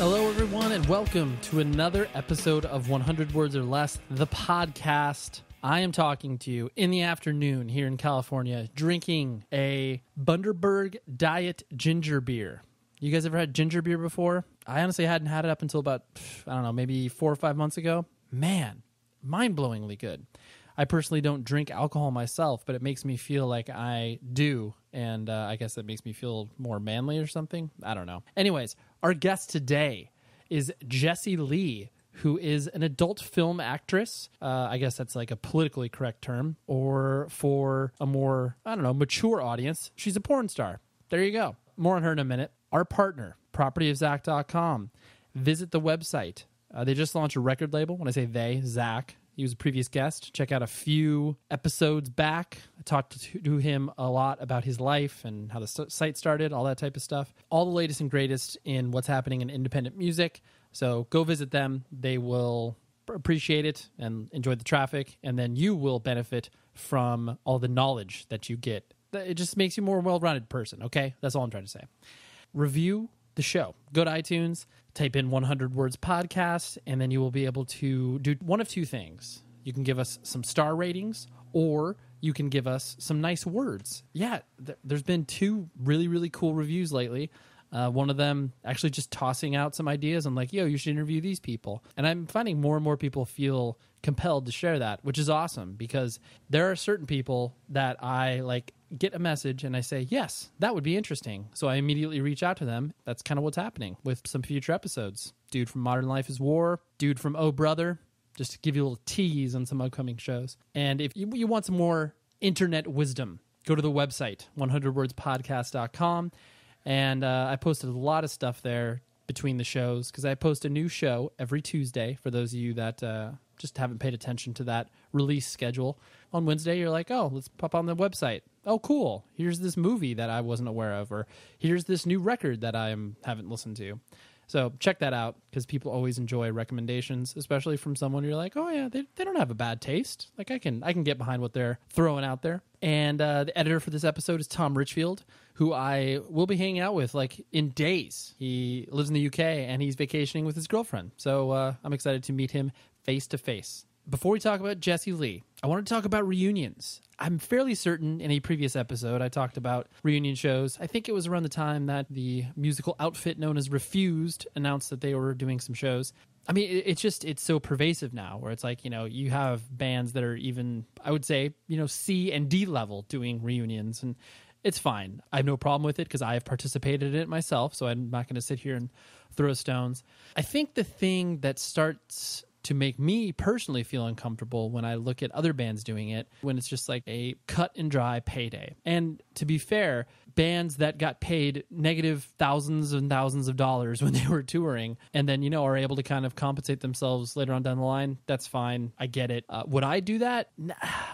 Hello, everyone, and welcome to another episode of 100 Words or Less, the podcast. I am talking to you in the afternoon here in California, drinking a Bundaberg Diet Ginger Beer. You guys ever had ginger beer before? I honestly hadn't had it up until about, maybe 4 or 5 months ago. Man, mind-blowingly good. I personally don't drink alcohol myself, but it makes me feel like I do, and I guess that makes me feel more manly or something. I don't know. Anyways, our guest today is Jessie Lee, who is an adult film actress. I guess that's like a politically correct term, or for a more, mature audience, she's a porn star. There you go. More on her in a minute. Our partner, propertyofzach.com. Visit the website. They just launched a record label. When I say they, Zach. He was a previous guest. Check out a few episodes back. I talked to him a lot about his life and how the site started, all that type of stuff. All the latest and greatest in what's happening in independent music. So go visit them. They will appreciate it and enjoy the traffic. And then you will benefit from all the knowledge that you get. It just makes you a more well-rounded person, okay? That's all I'm trying to say. Review the show. Go to iTunes, type in 100 Words Podcast, and then you will be able to do one of two things. You can give us some star ratings, or you can give us some nice words. Yeah, there's been 2 really, really cool reviews lately. One of them actually just tossing out some ideas. I'm like, yo, you should interview these people. And I'm finding more and more people feel compelled to share that, which is awesome, because there are certain people that I get a message and I say, yes, that would be interesting. So I immediately reach out to them. That's kind of what's happening with some future episodes. Dude from Modern Life is War, dude from Oh Brother, just to give you a little tease on some upcoming shows. And if you want some more internet wisdom, go to the website, 100wordspodcast.com. And I posted a lot of stuff there between the shows, because I post a new show every Tuesday for those of you that just haven't paid attention to that release schedule. On Wednesday, you're like, oh, let's pop on the website. Oh, cool. Here's this movie that I wasn't aware of, or here's this new record that I haven't listened to. So check that out, because people always enjoy recommendations, especially from someone you're like, oh yeah, they don't have a bad taste. Like I can get behind what they're throwing out there. And the editor for this episode is Tom Richfield, who I will be hanging out with in days. He lives in the UK and he's vacationing with his girlfriend. So I'm excited to meet him face to face. Before we talk about Jessie Lee, I want to talk about reunions. I'm fairly certain in a previous episode I talked about reunion shows. I think it was around the time that the musical outfit known as Refused announced that they were doing some shows. I mean, it's so pervasive now, where it's like, you have bands that are even, I would say, C and D level doing reunions, and it's fine. I have no problem with it, because I have participated in it myself, so I'm not going to sit here and throw stones. I think the thing that starts to make me personally feel uncomfortable when I look at other bands doing it, when it's just like a cut and dry payday. And to be fair, bands that got paid negative thousands and thousands of dollars when they were touring, and then, are able to kind of compensate themselves later on down the line, that's fine. I get it. Would I do that?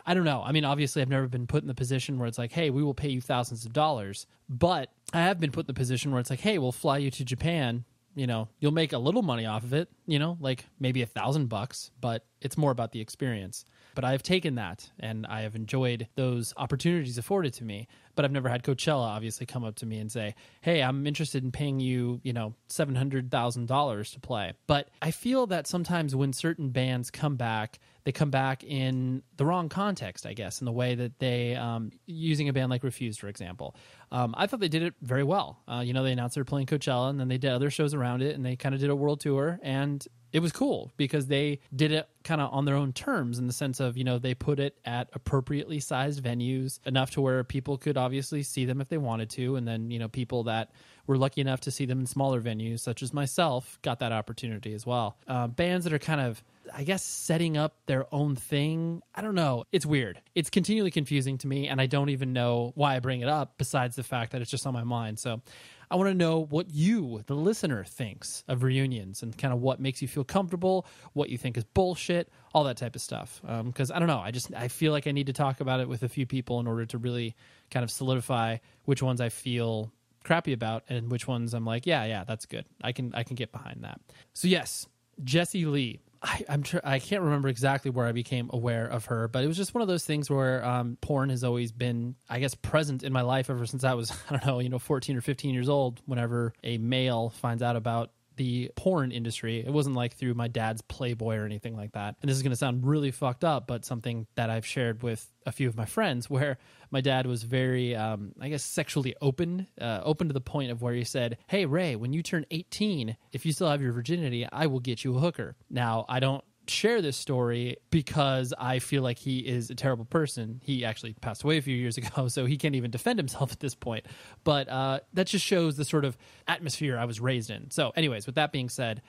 I don't know. I mean, obviously, I've never been put in the position where it's like, hey, we will pay you thousands of dollars. But I have been put in the position where it's like, hey, we'll fly you to Japan. You'll make a little money off of it, like maybe $1,000, but it's more about the experience. But I've taken that, and I have enjoyed those opportunities afforded to me. But I've never had Coachella obviously come up to me and say, hey, I'm interested in paying you, $700,000 to play. But I feel that sometimes when certain bands come back, they come back in the wrong context, I guess, in the way that they, using a band like Refused, for example. I thought they did it very well. They announced they were playing Coachella, and then they did other shows around it, and they kind of did a world tour, and it was cool because they did it kind of on their own terms, in the sense of, they put it at appropriately sized venues, enough to where people could obviously see them if they wanted to. And then, people that were lucky enough to see them in smaller venues, such as myself, got that opportunity as well. Bands that are kind of, I guess, setting up their own thing, I don't know. It's weird. It's continually confusing to me, and I don't even know why I bring it up, besides the fact that it's just on my mind. So I want to know what you, the listener, thinks of reunions, and kind of what makes you feel comfortable, what you think is bullshit, all that type of stuff. Because I don't know, I feel like I need to talk about it with a few people in order to really kind of solidify which ones I feel crappy about and which ones I'm like, yeah, that's good. I can get behind that. So yes, Jessie Lee. I can't remember exactly where I became aware of her, but it was just one of those things where porn has always been, I guess, present in my life ever since I was, 14 or 15 years old. Whenever a male finds out about the porn industry. It wasn't like through my dad's Playboy or anything like that. And this is going to sound really fucked up, but something that I've shared with a few of my friends, where my dad was very, I guess, sexually open to the point of where he said, "Hey, Ray, when you turn 18, if you still have your virginity, I will get you a hooker." Now, I don't share this story because I feel like he is a terrible person. He actually passed away a few years ago, so he can't even defend himself at this point. But that just shows the sort of atmosphere I was raised in. So anyways, with that being said,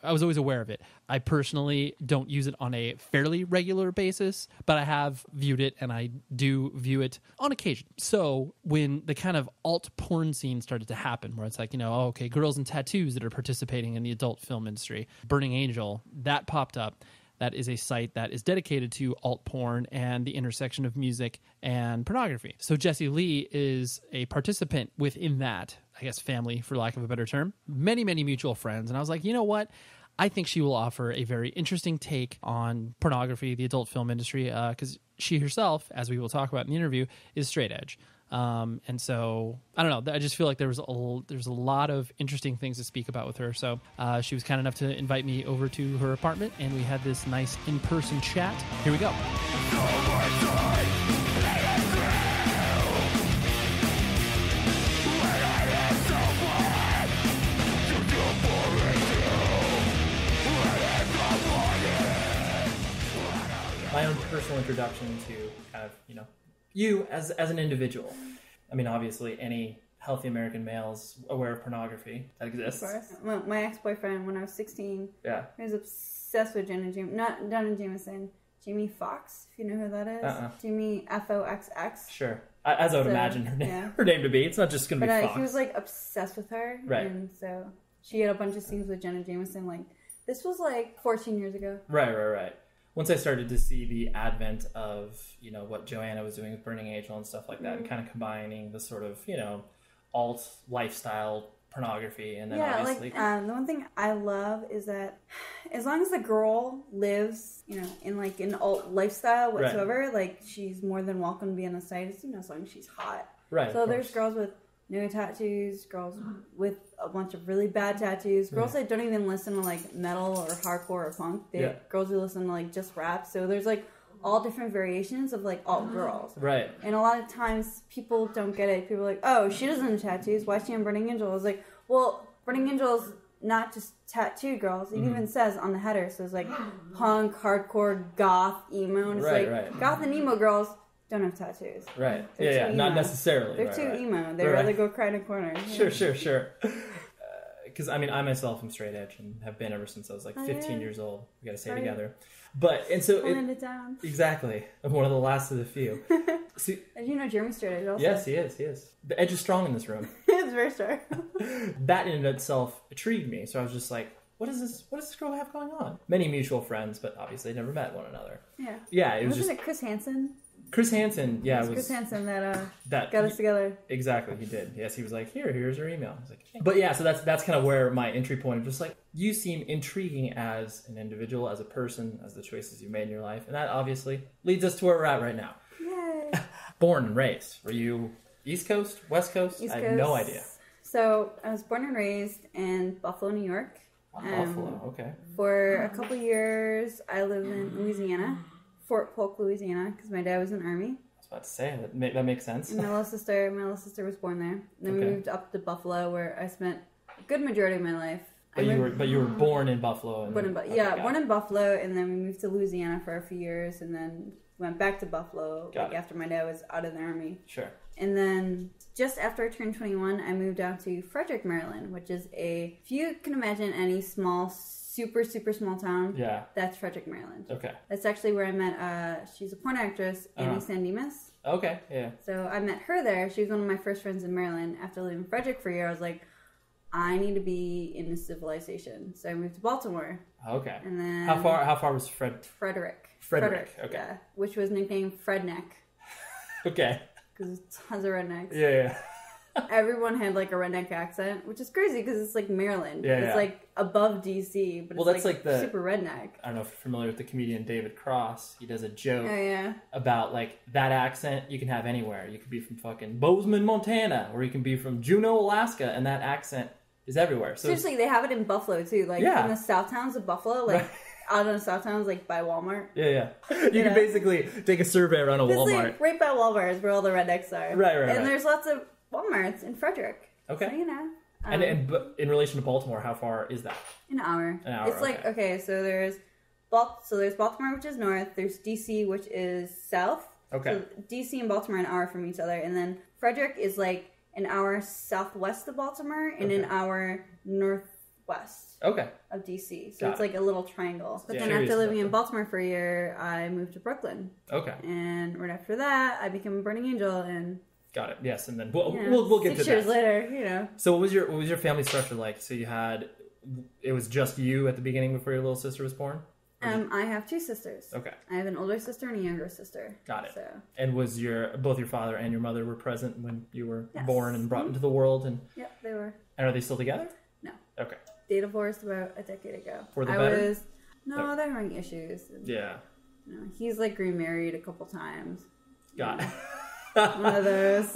I was always aware of it. I personally don't use it on a fairly regular basis, but I have viewed it, and I do view it on occasion. So when the kind of alt porn scene started to happen, where it's like, oh, okay, girls in tattoos that are participating in the adult film industry, Burning Angel, that popped up. That is a site that is dedicated to alt porn and the intersection of music and pornography. So Jessie Lee is a participant within that, I guess, family, for lack of a better term. Many, many mutual friends. And I was like, you know what? I think she will offer a very interesting take on pornography, the adult film industry, because she herself, as we will talk about in the interview, is straight edge. And so I don't know. I just feel like there's a lot of interesting things to speak about with her. So she was kind enough to invite me over to her apartment, and we had this nice in-person chat. Here we go. My own personal introduction to kind of, you as an individual. I mean, obviously, any healthy American male's aware of pornography that exists. Of course. Well, my ex-boyfriend, when I was 16, he was obsessed with not Jenna Jameson, Jamie Foxx, if you know who that is. Jamie Foxx. Sure. As I would imagine her name to be. It's not just going to be Fox. He was like obsessed with her. Right. And so she had a bunch of scenes with Jenna Jameson. Like, this was like 14 years ago. Right. Once I started to see the advent of, what Joanna was doing with Burning Angel and stuff like that, and kind of combining the sort of, alt lifestyle pornography, and then obviously... the one thing I love is that as long as the girl lives, in like an alt lifestyle whatsoever, like, she's more than welcome to be on the site, as long as she's hot. Right. So there's girls with no tattoos, girls with a bunch of really bad tattoos, girls that don't even listen to like metal or hardcore or punk. Girls who listen to like just rap. So there's like all different variations of like alt girls. Right. And a lot of times people don't get it. People are like, oh, she doesn't have tattoos. Why is she on Burning Angel? I was like, well, Burning Angel's not just tattooed girls. It even says on the header, so it's like punk, hardcore, goth, emo. And it's goth and emo girls don't have tattoos. Right. Yeah, not necessarily. They're too emo. They'd rather go cry in a corner. Sure. Because, I myself am straight edge and have been ever since I was like 15 years old. We got to stay together. But, and so... it down. Exactly. I'm one of the last of the few. See, and you know Jeremy's straight edge also. Yes, he is. The edge is strong in this room. It's very strong. That in itself intrigued me. So I was just like, what does this girl have going on? Many mutual friends, but obviously never met one another. Yeah, it was Wasn't it Chris Hansen? Chris Hansen, yeah. It was Chris Hansen that got us together. Exactly, he did. Yes, he was like, here's her email. I was like, hey. But yeah, so that's kind of where my entry point, just like, you seem intriguing as an individual, as a person, as the choices you made in your life. And that obviously leads us to where we're at right now. Yay. Born and raised. Were you East Coast, West Coast? East I Coast. have no idea. So I was born and raised in Buffalo, New York. Buffalo, okay. For a couple years, I lived in Louisiana, Fort Polk, Louisiana, because my dad was in the Army. I was about to say, that makes sense. And my little sister was born there. And then we moved up to Buffalo, where I spent a good majority of my life. But you were born in Buffalo. Born in Buffalo, and then we moved to Louisiana for a few years, and then went back to Buffalo after my dad was out of the Army. Sure. And then just after I turned 21, I moved down to Frederick, Maryland, which is if you can imagine any small, super, super small town, that's Frederick, Maryland. Okay. That's actually where I met, she's a porn actress, Amy Sandemus. Okay, yeah. So I met her there. She was one of my first friends in Maryland. After living in Frederick for a year, I was like, I need to be in the civilization. So I moved to Baltimore. Okay. And then how far was Frederick? Frederick. Okay. Yeah, which was nicknamed Fredneck. Okay. Because tons of rednecks. Yeah. Everyone had like a redneck accent, which is crazy because it's like Maryland. It's like above DC, but it's like super redneck. I don't know if you're familiar with the comedian David Cross. He does a joke about like that accent you can have anywhere. You could be from fucking Bozeman, Montana, or you can be from Juneau, Alaska, and that accent is everywhere. So seriously, they have it in Buffalo too. Like in the South Towns of Buffalo, like out in the South Towns, like by Walmart. Yeah. You can basically take a survey around a Walmart. Like, right by Walmart is where all the rednecks are. Right. And there's lots of Walmarts in Frederick. Okay. So, you know. And in relation to Baltimore, how far is that? An hour. It's like, okay, so there's Baltimore, which is north. There's DC, which is south. Okay. So DC and Baltimore are an hour from each other. And then Frederick is like an hour southwest of Baltimore and an hour northwest of DC. So it's like a little triangle. But then after living in Baltimore for a year, I moved to Brooklyn. Okay. And right after that, I became a burning angel and... Got it. Yes, and then we'll get to that. 6 years later, you know. So what was your family structure like? So it was just you at the beginning before your little sister was born? I have 2 sisters. Okay. I have an older sister and a younger sister. Got it. So. And was both your father and your mother were present when you were born and brought into the world? And yep, they were. And are they still together? No. Okay. They divorced about a decade ago. For the better? They're having issues. And, he's like remarried a couple times. Got it. One of those.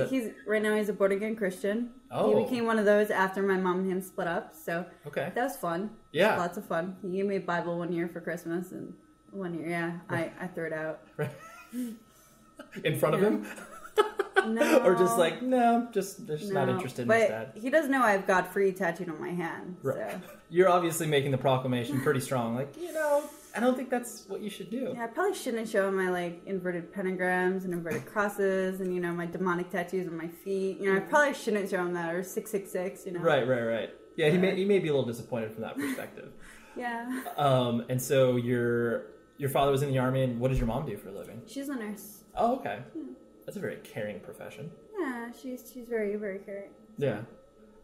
He's right now he's a born again Christian. Oh. He became one of those after my mom and him split up. So that was fun. Yeah, lots of fun. He gave me a Bible one year for Christmas, and one year, I threw it out. Right. In front of him. No. Or just like just not interested in his dad. He does know I have God-free tattooed on my hand. Right. So. You're obviously making the proclamation pretty strong. Like, I don't think that's what you should do. Yeah, I probably shouldn't show my like inverted pentagrams and inverted crosses and my demonic tattoos on my feet. I probably shouldn't show him that, or 666. Right. Yeah, he may be a little disappointed from that perspective. Yeah. And so your father was in the army, and what does your mom do for a living? She's a nurse. Oh, okay. Yeah. That's a very caring profession. Yeah, she's very, very caring. Yeah.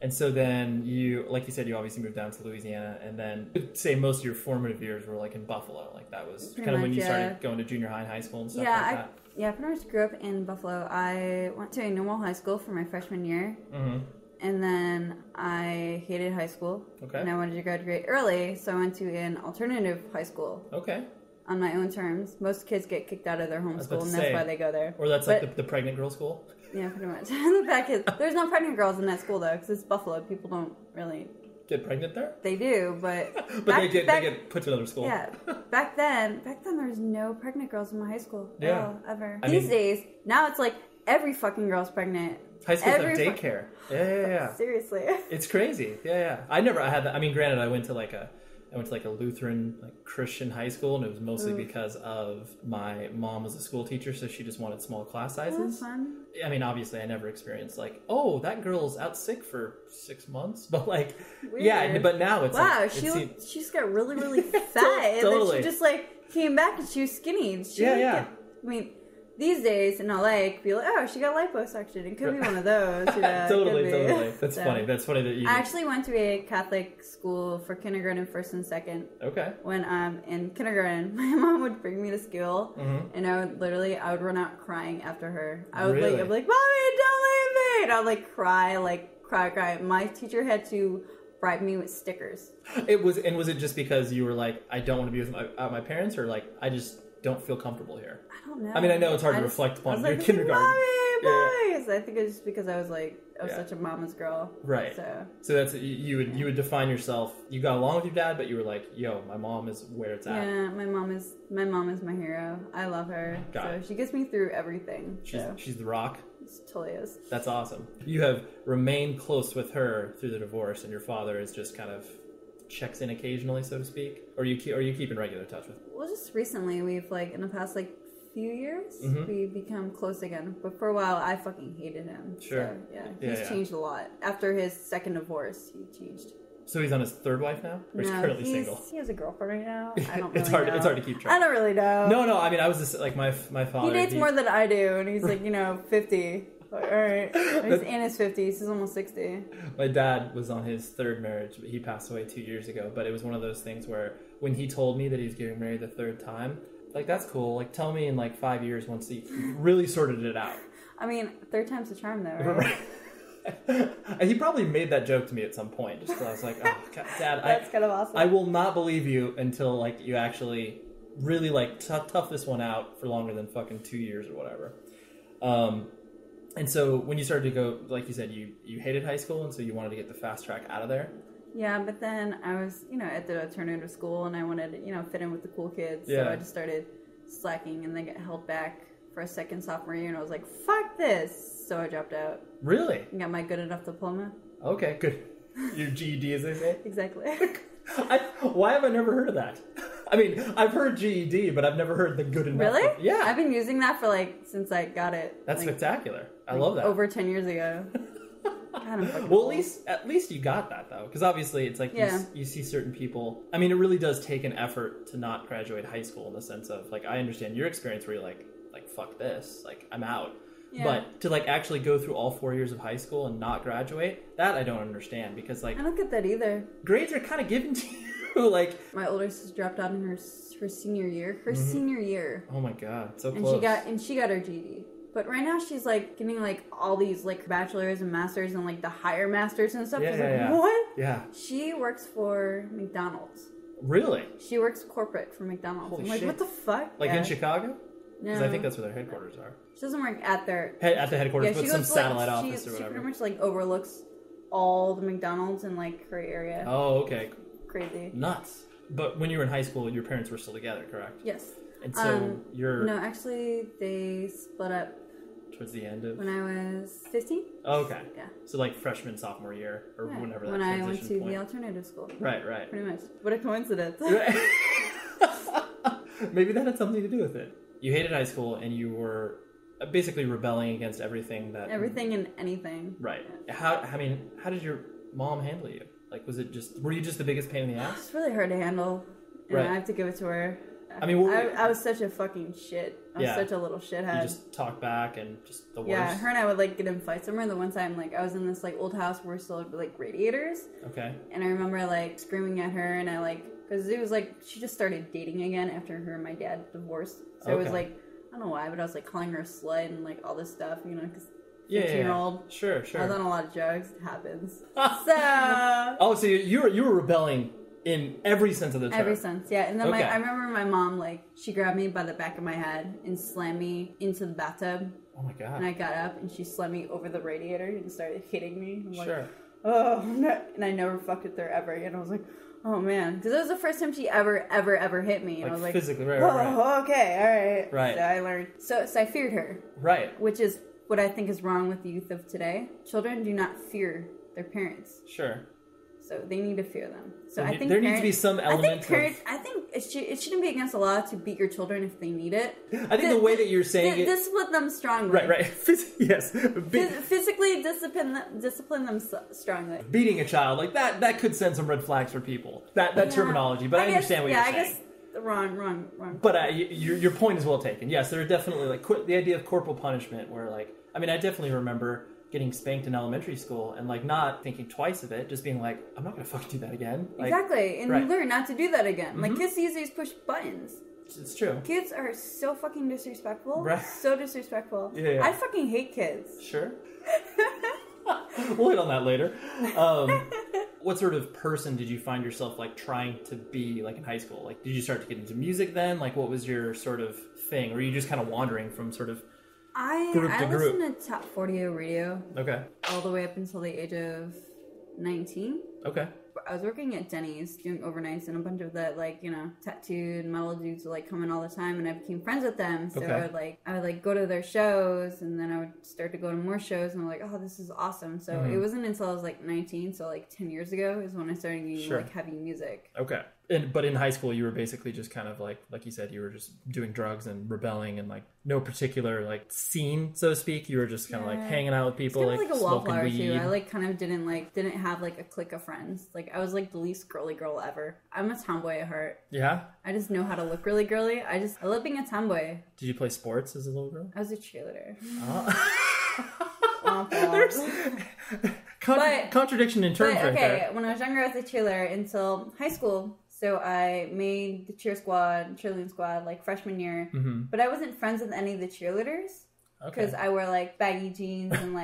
And so then like you said, you obviously moved down to Louisiana, and then say most of your formative years were like in Buffalo. Like that was pretty kind of when you started going to junior high and high school and stuff like that. Yeah, I pretty much grew up in Buffalo. I went to a normal high school for my freshman year. Mm-hmm. And then I hated high school. Okay. And I wanted to graduate early, so I went to an alternative high school. Okay. On my own terms. Most kids get kicked out of their home school, and that's why they go there. Or that's like the pregnant girl school? Yeah, pretty much. There's no pregnant girls in that school, though, because it's Buffalo. People don't really... Get pregnant there? They do, but... they get put to another school. Yeah. Back then, there was no pregnant girls in my high school at all, ever. These days, now it's like every fucking girl's pregnant. High schools have daycare. Yeah. Seriously. It's crazy. Yeah. I had that. I mean, granted, I went to like a Lutheran Christian high school, and it was mostly because of my mom was a school teacher, so she just wanted small class sizes. That's fun. I mean, obviously, I never experienced like, oh, that girl's out sick for 6 months, but like, weird. Yeah. But now it's she just got really, really fat, totally. And then she just like came back and she was skinny. I mean. These days in LA, could be like, oh, she got liposuction. It could be one of those. Totally. That's funny. That's funny that you... I actually went to a Catholic school for kindergarten, first and second. Okay. When in kindergarten, my mom would bring me to school, and I would run out crying after her. I'd be like, Mommy, don't leave me! And I'd like cry. My teacher had to bribe me with stickers. Was it just because you were like, I don't want to be with my parents, or like, I just don't feel comfortable here? I don't know. I mean, I know it's hard to reflect upon your kindergarten. Mommy! I think it's just because I was such a mama's girl. Right. So that's you would define yourself. You got along with your dad, but you were like, yo, my mom is where it's at. Yeah, my mom is my hero. I love her. She gets me through everything. She's the rock. She totally is. That's awesome. You have remained close with her through the divorce, and your father is just kind of checks in occasionally, so to speak, or you keep in regular touch with? Well, just recently we've in the past few years we've become close again. But for a while I fucking hated him. Sure. So, he's changed a lot. After his second divorce, he changed. So he's on his third wife now, or he's currently single? He has a girlfriend right now. I don't. It's hard to keep track. I don't really know. No. I mean, I was just like my father. He dates more than I do, and he's 50. All right, he's in his 50s. He's almost 60. My dad was on his third marriage, but he passed away 2 years ago. But it was one of those things where when he told me that he's getting married the third time, that's cool. Tell me in 5 years once he really sorted it out. I mean, third time's the charm, though, right? He probably made that joke to me at some point, just because I was like, "Oh, God, Dad, that's kind of awesome." I will not believe you until you actually really tough this one out for longer than fucking 2 years or whatever." And so when you started to go, like you said, you hated high school, and so you wanted to get the fast track out of there? Yeah, but then I was, at the alternative school, and I wanted to, fit in with the cool kids. Yeah. So I just started slacking, and then got held back for a second sophomore year, and I was like, fuck this. So I dropped out. Really? And got my good enough diploma. Okay, good. Your GED, as they say? Exactly. Why have I never heard of that? I mean, I've heard GED, but I've never heard the good enough. Really? Yeah. I've been using that for since I got it. That's spectacular. I love that. Over 10 years ago. Well, at least you got that, though, because obviously it's like you see certain people. I mean, it really does take an effort to not graduate high school in the sense of I understand your experience where you're like fuck this, I'm out. Yeah. But to actually go through all 4 years of high school and not graduate, that I don't understand, because I don't get that either. Grades are kind of given to you. My older sister dropped out in her senior year. Senior year. Oh my god, so and close. She got her GED. But right now she's getting all these bachelors and masters and the higher masters and stuff. Yeah. What? Yeah. She works for McDonald's. Really? She works corporate for McDonald's. Holy I'm like, shit. what the fuck? In Chicago? No. Because I think that's where their headquarters are. She doesn't work at their at the headquarters, but some satellite office or she whatever. pretty much overlooks all the McDonald's in her area. Oh, okay. Crazy. Nuts. But when you were in high school, your parents were still together, correct? Yes. And so No, actually, they split up towards the end of... when I was 15. Oh, okay. Yeah. So freshman, sophomore year, or whenever that when I went to point. the alternative school. Right. Pretty much. What a coincidence. Maybe that had something to do with it. You hated high school, and you were basically rebelling against everything that... Everything and anything. Right. How did your mom handle you? Were you just the biggest pain in the ass? It's really hard to handle. And I have to give it to her. I mean, I was such a fucking shit. I was such a little shithead. You just talk back and just the worst. Yeah, her and I would get in fights. I remember the one time I was in this old house where we still had radiators. Okay. And I remember screaming at her, and I because it was she just started dating again after her and my dad divorced. So it was I don't know why, but I was calling her a slut and all this stuff, because 15-year-old. Sure. I was on a lot of drugs. It happens. So. So you were rebelling in every sense of the term. Every sense, yeah. And then I remember my mom, she grabbed me by the back of my head and slammed me into the bathtub. Oh my god. And I got up and she slammed me over the radiator and started hitting me. I'm sure. Oh, no. And I never fucked with her ever. And I was like, oh man. Because it was the first time she ever hit me. And I was like, physically, right. Okay, alright. Right. So I learned. So I feared her. Right. Which is what I think is wrong with the youth of today. Children do not fear their parents. Sure. So they need to fear them. So I think there needs to be some element I think it shouldn't be against the law to beat your children if they need it. I think the way that you're saying it... Discipline them strongly. Right. Yes. Physically discipline them strongly. Beating a child, that could send some red flags for people. That terminology, but I understand what you're saying. I guess wrong. But your point is well taken. Yes, there are definitely, the idea of corporal punishment where, I definitely remember getting spanked in elementary school and not thinking twice of it, just being I'm not gonna fucking do that again. Exactly, and you learn not to do that again. Mm-hmm. Kids these days push buttons. It's true. Kids are so fucking disrespectful. Right. So disrespectful. Yeah. I fucking hate kids. Sure. We'll hit on that later. What sort of person did you find yourself trying to be in high school? Did you start to get into music then? What was your sort of thing? Or were you just kind of wandering from sort of group to group? I listened to Top 40 radio. Okay. All the way up until the age of 19. Okay. I was working at Denny's doing overnights, and a bunch of the tattooed metal dudes would come in all the time, and I became friends with them. So I would go to their shows, and then I would start to go to more shows, and I'm like, oh, this is awesome. So it wasn't until I was 19, so 10 years ago is when I started getting heavy music. Okay. But in high school, you were basically just kind of like you said, you were just doing drugs and rebelling and no particular scene, so to speak. You were just kind of hanging out with people, it's kind of a wallflower weed. too. I kind of didn't have a clique of friends. I was the least girly girl ever. I'm a tomboy at heart. Yeah. I just know how to look really girly. I love being a tomboy. Did you play sports as a little girl? I was a cheerleader. Contradiction in terms right there. When I was younger, I was a cheerleader until high school. So I made the cheerleading squad, freshman year. Mm-hmm. But I wasn't friends with any of the cheerleaders. Because I wear, baggy jeans and,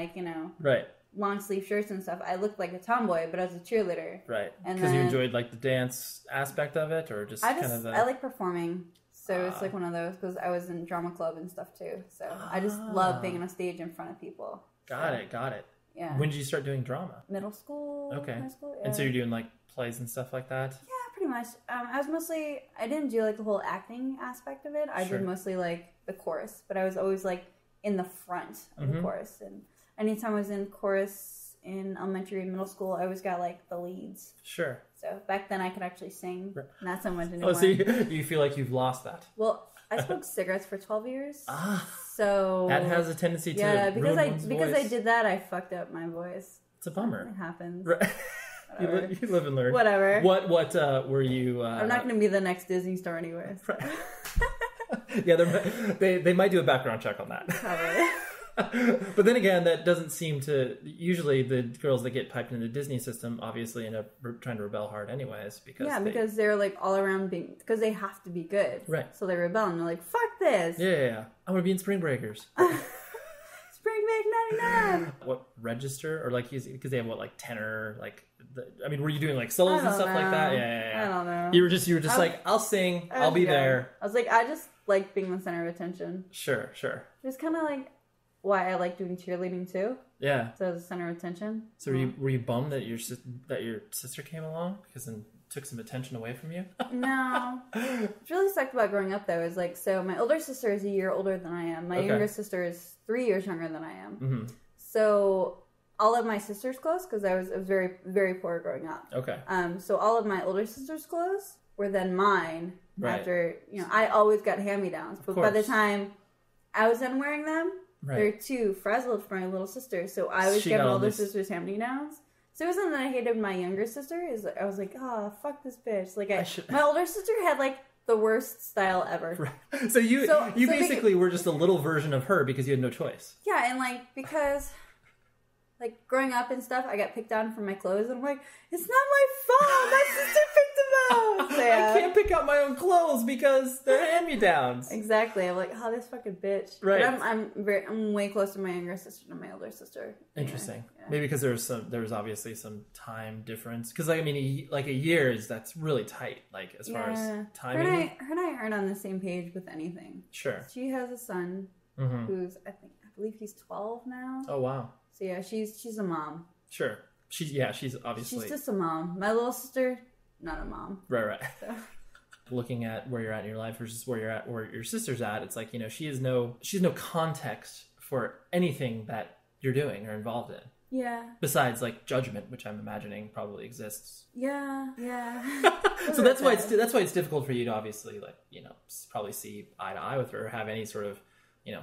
right. long sleeve shirts and stuff. I looked like a tomboy, but I was a cheerleader. Right. Because you enjoyed, the dance aspect of it? Or just I like performing. So it's one of those, because I was in drama club and stuff, too. So I just love being on a stage in front of people. Got it. Yeah. When did you start doing drama? Middle school. Okay. High school. Yeah. And so you're doing like plays and stuff like that? Yeah, pretty much. I didn't do like the whole acting aspect of it. I Sure. did mostly like the chorus, but I was always like in the front of the chorus. And anytime I was in chorus in elementary and middle school, I always got like the leads. Sure. So back then I could actually sing, not so much anymore. Oh, so you feel like you've lost that? Well, I smoked cigarettes for 12 years. Ah. So That has a tendency to because ruin one's I voice. did that, I fucked up my voice. It's a bummer. It happens. Right. You live and learn. Whatever. What were you... I'm not going to be the next Disney star anyway. So. Yeah, they might do a background check on that. Probably. But then again, that doesn't seem to... Usually the girls that get piped into the Disney system obviously end up trying to rebel hard anyways. Because they're like all around because they have to be good. Right. So they rebel and they're like, fuck this. Yeah. I want to be in Spring Breakers. Spring Break 99. What, register? Or like, because they have what, like tenor, like... were you doing like solos and stuff like that? Yeah. I don't know. You were just like, I'll sing, I'll be there. I was like, I just like being the center of attention. Sure. It's kind of like why I like doing cheerleading too. Yeah. So as a center of attention. So were you bummed that your sister came along because then took some attention away from you? No. What's really sucked about growing up though is like, so my older sister is a year older than I am. My younger sister is 3 years younger than I am. Mm-hmm. So all of my sister's clothes, because I was very, very poor growing up. Okay. So all of my older sister's clothes were then mine. Right. After, I always got hand-me-downs. But by the time I was done wearing them, they're too frazzled for my little sister. So I was getting my older sister's hand-me-downs. So it wasn't that I hated my younger sister. I was like, oh, fuck this bitch. Like, my older sister had, like, the worst style ever. Right. So you basically were just a little version of her because you had no choice. Yeah, and, like, because... Like, growing up and stuff, I got picked on for my clothes, and I'm like, it's not my fault! My sister picked them out! So, yeah. I can't pick out my own clothes because they're hand-me-downs. Exactly. I'm like, oh, this fucking bitch. Right. But I'm way closer to my younger sister than my older sister. Interesting. Yeah. Maybe because there was obviously some time difference. Because, like, a year that's really tight, like, as far as timing. Her and I aren't on the same page with anything. Sure. She has a son who's, I believe he's 12 now. Oh, wow. So yeah, she's a mom. Sure. She's obviously... She's just a mom. My little sister, not a mom. Right. So. Looking at where you're at in your life versus where your sister's at, it's like, she has no context for anything that you're doing or involved in. Yeah. Besides, like, judgment, which I'm imagining probably exists. Yeah. So that's why it's difficult for you to obviously, like, probably see eye to eye with her or have any sort of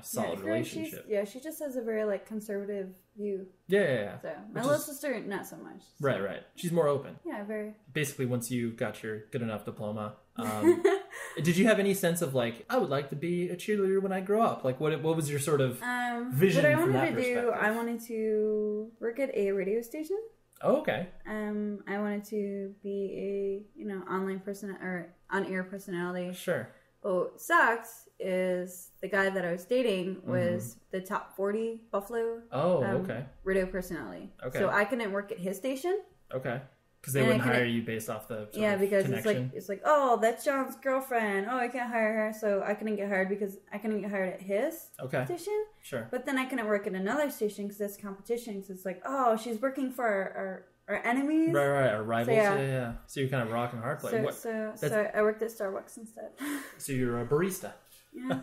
solid relationship. She just has a very, like, conservative view. Yeah. So, my little sister, not so much. So. Right. She's more open. Yeah, very. Basically, once you got your good enough diploma, did you have any sense of, like, I would like to be a cheerleader when I grow up? Like, what was your sort of vision from that perspective? I wanted to work at a radio station. Oh, okay. I wanted to be a, online person or on-air personality. Sure. What sucked is the guy that I was dating was the top 40 Buffalo radio personality. Okay. So I couldn't work at his station. Okay. Because they wouldn't hire you based off the because connection. it's like, oh, that's John's girlfriend. Oh, I can't hire her. So I couldn't get hired because I couldn't get hired at his station. Sure. But then I couldn't work at another station because that's competition. Because it's like, oh, she's working for our enemies. Right. Our rivals. So, yeah. So you're kind of rocking hard play. So I worked at Starbucks instead. So you're a barista. Yeah.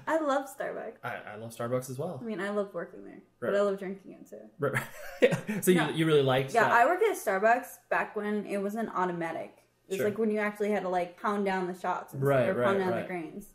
I love Starbucks. I love Starbucks as well. I mean, I love working there, but I love drinking it too. Right. Yeah. So you really liked that? I worked at Starbucks back when it wasn't automatic. It was like when you actually had to like pound down the shots and pound down the grains.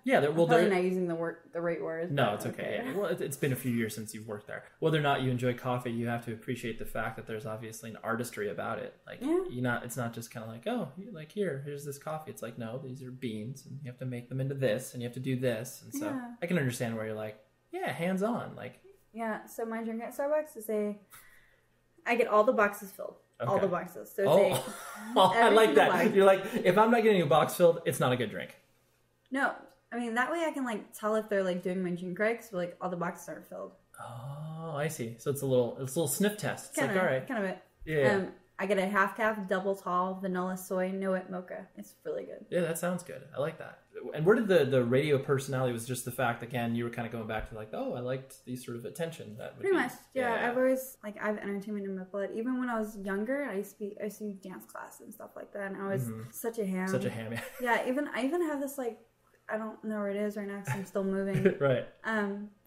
Yeah. I'm probably not using the right words. No, it's okay. Yeah. Well, it's been a few years since you've worked there. Whether or not you enjoy coffee, you have to appreciate the fact that there's obviously an artistry about it. Like, it's not just kind of like, oh, like here's this coffee. It's like, no, these are beans, and you have to make them into this, and you have to do this, and so I can understand where you're like, hands on, like. Yeah. So my drink at Starbucks is I get all the boxes filled. Okay. All the boxes. So I like that. Box. You're like, if I'm not getting a box filled, it's not a good drink. No. I mean, that way I can, like, tell if they're, like, doing my drink right, because, like, all the boxes aren't filled. Oh, I see. So it's a little sniff test. It's kinda, like, all right. Kind of it. Yeah. I get a half calf, double tall, vanilla soy, no wet mocha. It's really good. Yeah, that sounds good. I like that. And where did the radio personality, was just the fact, again, you were kind of going back to like, oh, I liked these sort of attention. That would Pretty be, much, yeah. I've always, like, I have entertainment in my blood. Even when I was younger, I used to do dance class and stuff like that, and I was such a ham. Such a ham, yeah. Yeah, I even have this, like, I don't know where it is right now because I'm still moving. Right.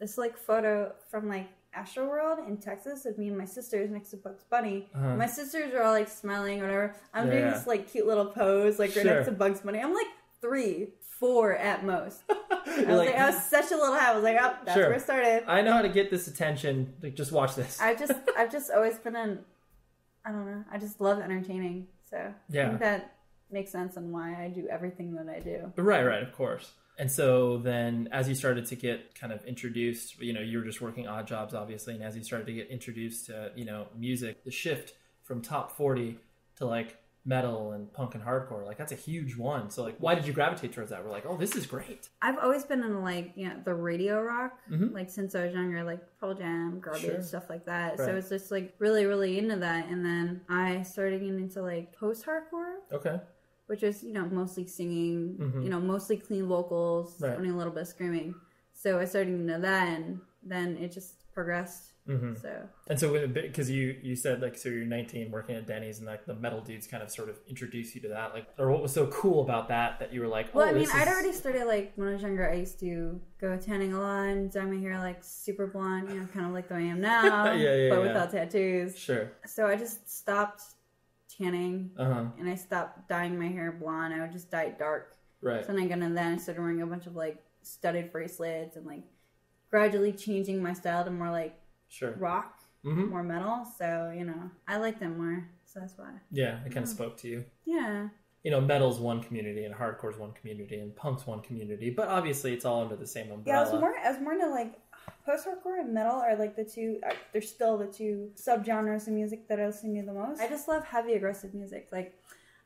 This, like, photo from, like, Astro World in Texas of me and my sisters next to Bugs Bunny. My sisters are all, like, smiling or whatever. I'm doing this, like, cute little pose, like, right next to Bugs Bunny. I'm, like, 3, 4 at most. I was such a little hat. I was like, oh, that's where it started. I know how to get this attention. Like, just watch this. I've just always been I don't know. I just love entertaining. So I think that makes sense on why I do everything that I do. Right, of course. And so then as you started to get kind of introduced, you were just working odd jobs, obviously. And as you started to get introduced to, music, the shift from top 40 to like metal and punk and hardcore, like that's a huge one. So like, why did you gravitate towards that? We're like, oh, this is great. I've always been in like, the radio rock, like since I was younger, like Pearl Jam, Garbage, stuff like that. Right. So it's just like really, really into that. And then I started getting into like post-hardcore. Okay. Which is, mostly singing, mostly clean vocals, only a little bit of screaming. So I started into that, and then it just progressed. And so because you said like, so you're 19 working at Denny's, and like the metal dudes kind of sort of introduced you to that, like, or what was so cool about that you were like, oh, well, I'd already started, like, when I was younger, I used to go tanning a lot and dye my hair like super blonde, kind of like the way I am now, but without tattoos. Sure. So I just stopped tanning, and I stopped dyeing my hair blonde. I would just dye it dark. Right. So then I started wearing a bunch of like studded bracelets and like gradually changing my style to more like rock, more metal. So I like them more. So that's why. Yeah, it kind of spoke to you. Yeah. Metal's one community and hardcore's one community and punk's one community, but obviously it's all under the same umbrella. Yeah, I was more into like post-hardcore and metal are like the two, they're still the two subgenres of music that I listen to the most. I just love heavy aggressive music. Like,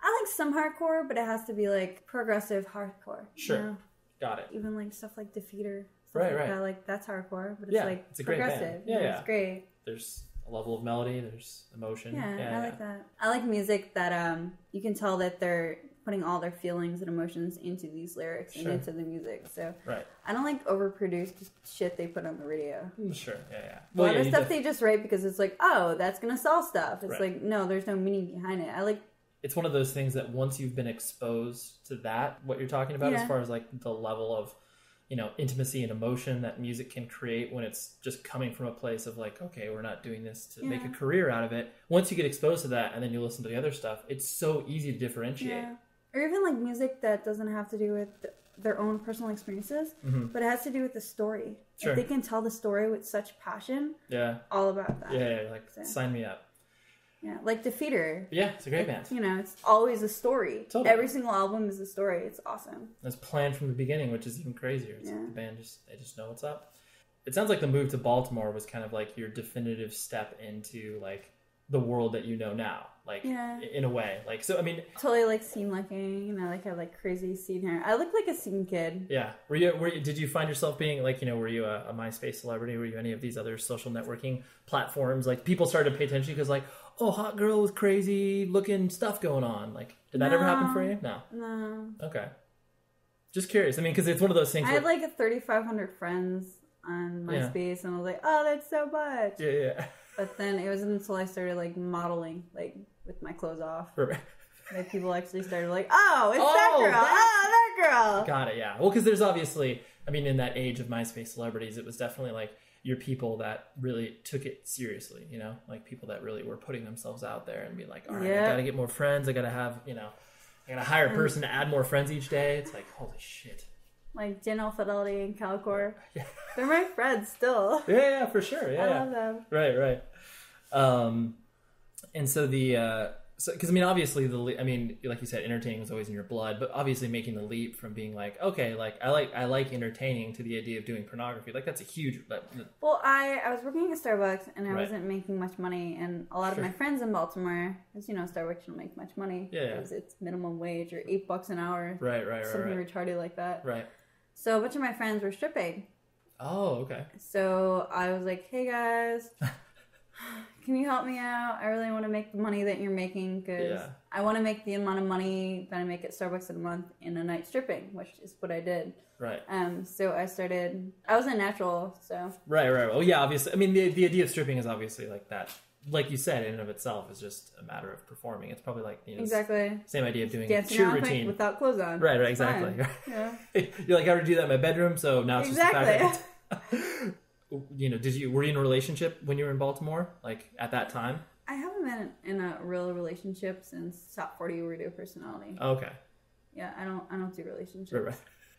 I like some hardcore, but it has to be like progressive hardcore. Sure. Got it. Even like stuff like Defeater. Right. That, like, that's hardcore, but it's like it's a progressive. Great band. Yeah. It's great. There's a level of melody, there's emotion. Yeah, I like that. I like music that you can tell that they're putting all their feelings and emotions into these lyrics and into the music. So I don't like overproduced shit they put on the radio. Sure, yeah. Well, a lot of stuff they just write because it's like, oh, that's gonna sell stuff. It's like, no, there's no meaning behind it. It's one of those things that once you've been exposed to that, what you're talking about, as far as like the level of intimacy and emotion that music can create when it's just coming from a place of like, okay, we're not doing this to make a career out of it. Once you get exposed to that and then you listen to the other stuff, it's so easy to differentiate. Yeah. Or even like music that doesn't have to do with their own personal experiences, but it has to do with the story. Sure. If they can tell the story with such passion, all about that. Yeah, sign me up. Yeah, like Defeater. Yeah, it's a great band. It's always a story. Totally. Every single album is a story. It's awesome. It's planned from the beginning, which is even crazier. It's like the band they just know what's up. It sounds like the move to Baltimore was kind of like your definitive step into like the world that you know now, like in a way. Like, so I mean, totally like scene looking. Like have like crazy scene hair. I look like a scene kid. Yeah. Did you find yourself being like, were you a MySpace celebrity? Were you any of these other social networking platforms? Like people started to pay attention because like, oh, hot girl with crazy looking stuff going on. Like, did that ever happen for you? No. Okay. Just curious. I mean, because it's one of those things. I had like 3,500 friends on MySpace, and I was like, oh, that's so much. Yeah. But then it wasn't until I started like modeling, like with my clothes off, that people actually started like, oh, it's that girl. Oh, that girl. Got it. Yeah. Well, because there's obviously, I mean, in that age of MySpace celebrities, it was definitely like your people that really took it seriously, like people that really were putting themselves out there and being like, all right, I got to get more friends. I got to have, I got to hire a person to add more friends each day. It's like, holy shit. Like Janelle Fidelity and Calcor. Yeah. They're my friends still. Yeah, for sure. Yeah, I love them. Right. And so because I mean, obviously like you said, entertaining was always in your blood, but obviously making the leap from being like, okay, like I like entertaining to the idea of doing pornography, like that's a huge. Well, I was working at Starbucks and I wasn't making much money, and a lot of my friends in Baltimore, as Starbucks don't make much money because it's minimum wage or $8 an hour, right, something retarded like that, right. So a bunch of my friends were stripping. Oh, okay. So I was like, hey guys. can you help me out? I really want to make the money that you're making because I want to make the amount of money that I make at Starbucks in a month in a night stripping, which is what I did. Right. So I was a natural, so. Right. Well, yeah, obviously. I mean, the idea of stripping is obviously like that. Like you said, in and of itself is just a matter of performing. It's probably like, exactly same idea of doing dancing a cheer routine without clothes on. Right, exactly. Yeah. You're like, I already do that in my bedroom, so now it's exactly. just the fact that were you in a relationship when you were in Baltimore? Like at that time? I haven't been in a real relationship since Top 40 Radio Personality. Okay. Yeah, I don't do relationships. Right.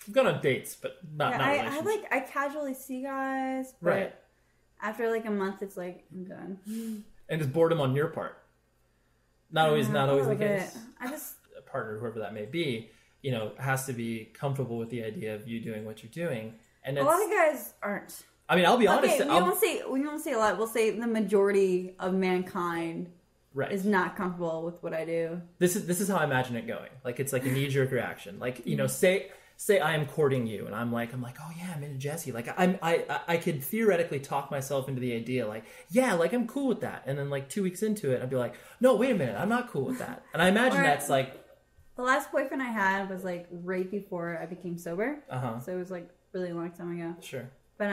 I've gone on dates, but not relationships. I casually see guys, but after like a month, it's like I'm done. And is boredom on your part? Not always the case. I just a partner, whoever that may be, has to be comfortable with the idea of you doing what you're doing. And a lot of guys aren't. I mean, I'll be honest. We won't say a lot. We'll say the majority of mankind is not comfortable with what I do. This is how I imagine it going. Like it's like a knee-jerk reaction. Like say I am courting you, and I'm like, oh yeah, I'm into Jessie. Like I could theoretically talk myself into the idea, like I'm cool with that. And then like 2 weeks into it, I'd be like, no, wait a minute, I'm not cool with that. And I imagine that's like the last boyfriend I had was like right before I became sober. So it was like really long time ago. Sure. But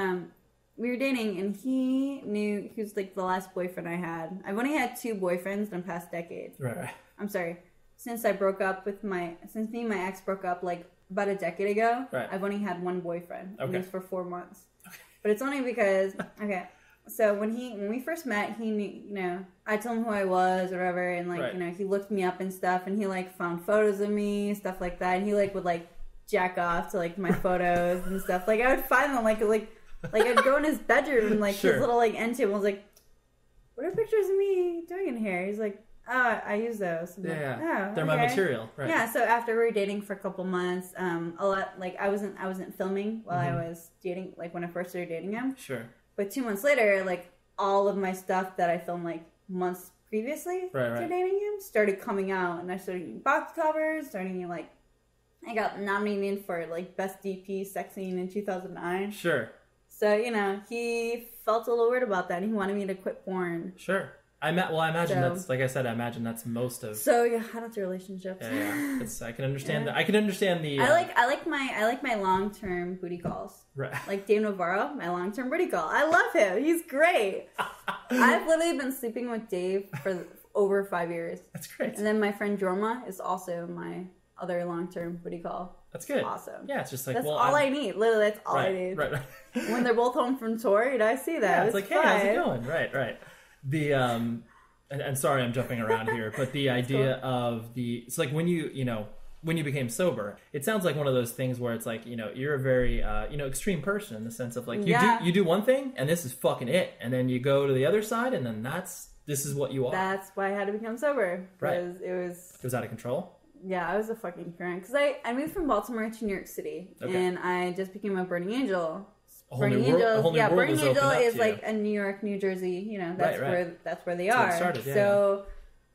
we were dating, and he knew he was like the last boyfriend I had. I've only had 2 boyfriends in the past decade. Right. I'm sorry. Since me and my ex broke up like about a decade ago, I've only had 1 boyfriend. Okay. And it was for 4 months. Okay. But it's only because so when we first met, he knew, I told him who I was or whatever, and like he looked me up and stuff, and he like found photos of me, stuff like that, and he like would like jack off to like my photos and stuff. Like I would find them like I'd go in his bedroom and like his little like end table was like, what are pictures of me doing in here? He's like, oh, I use those. They're my material. Right. Yeah. So after we were dating for a couple months, a lot like I wasn't filming while I was dating, like when I first started dating him. Sure. But 2 months later, like all of my stuff that I filmed like months previously to dating him started coming out, and I started getting box covers, I got nominated for like best DP sex scene in 2009. Sure. So, he felt a little weird about that, and he wanted me to quit porn. Sure. I imagine that's, like I said, most of... So, yeah, I don't do relationships. Yeah. I can understand that. I can understand the... I like my long-term booty calls. Right. Like Dave Navarro, my long-term booty call. I love him. He's great. I've literally been sleeping with Dave for over 5 years. That's great. And then my friend Jorma is also my other long-term booty call. That's good. Awesome. Yeah, it's just like, that's all I need. Literally, that's all I need. Right. When they're both home from tour, I see that. Yeah, it's like, hey, how's it going? Right. The and sorry, I'm jumping around here, but the idea of it's like when you became sober, it sounds like one of those things where it's like, you're a very extreme person in the sense of like you do one thing and this is fucking it, and then you go to the other side and then this is what you are. That's why I had to become sober. Right. It was out of control. Yeah, I was a fucking parent. Because I moved from Baltimore to New York City. Okay. And I just became a Burning Angel. Burning Angel is like a New York, New Jersey, that's where they are. It started, So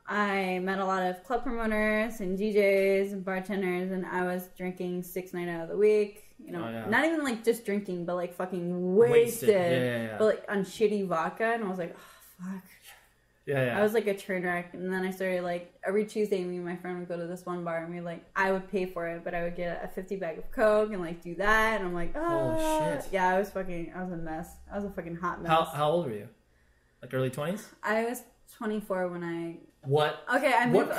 I met a lot of club promoters and DJs and bartenders, and I was drinking 6 nights out of the week. Not even like just drinking, but like fucking wasted. Yeah. But like on shitty vodka, and I was like, oh, fuck. Yeah. I was like a train wreck, and then I started like every Tuesday, me and my friend would go to this one bar, and I would pay for it, but I would get a 50 bag of Coke and like do that, and I'm like, oh shit. Yeah, I was a mess. I was a fucking hot mess. How old were you? Like early 20s? I was 24 when I. What? Okay, I moved.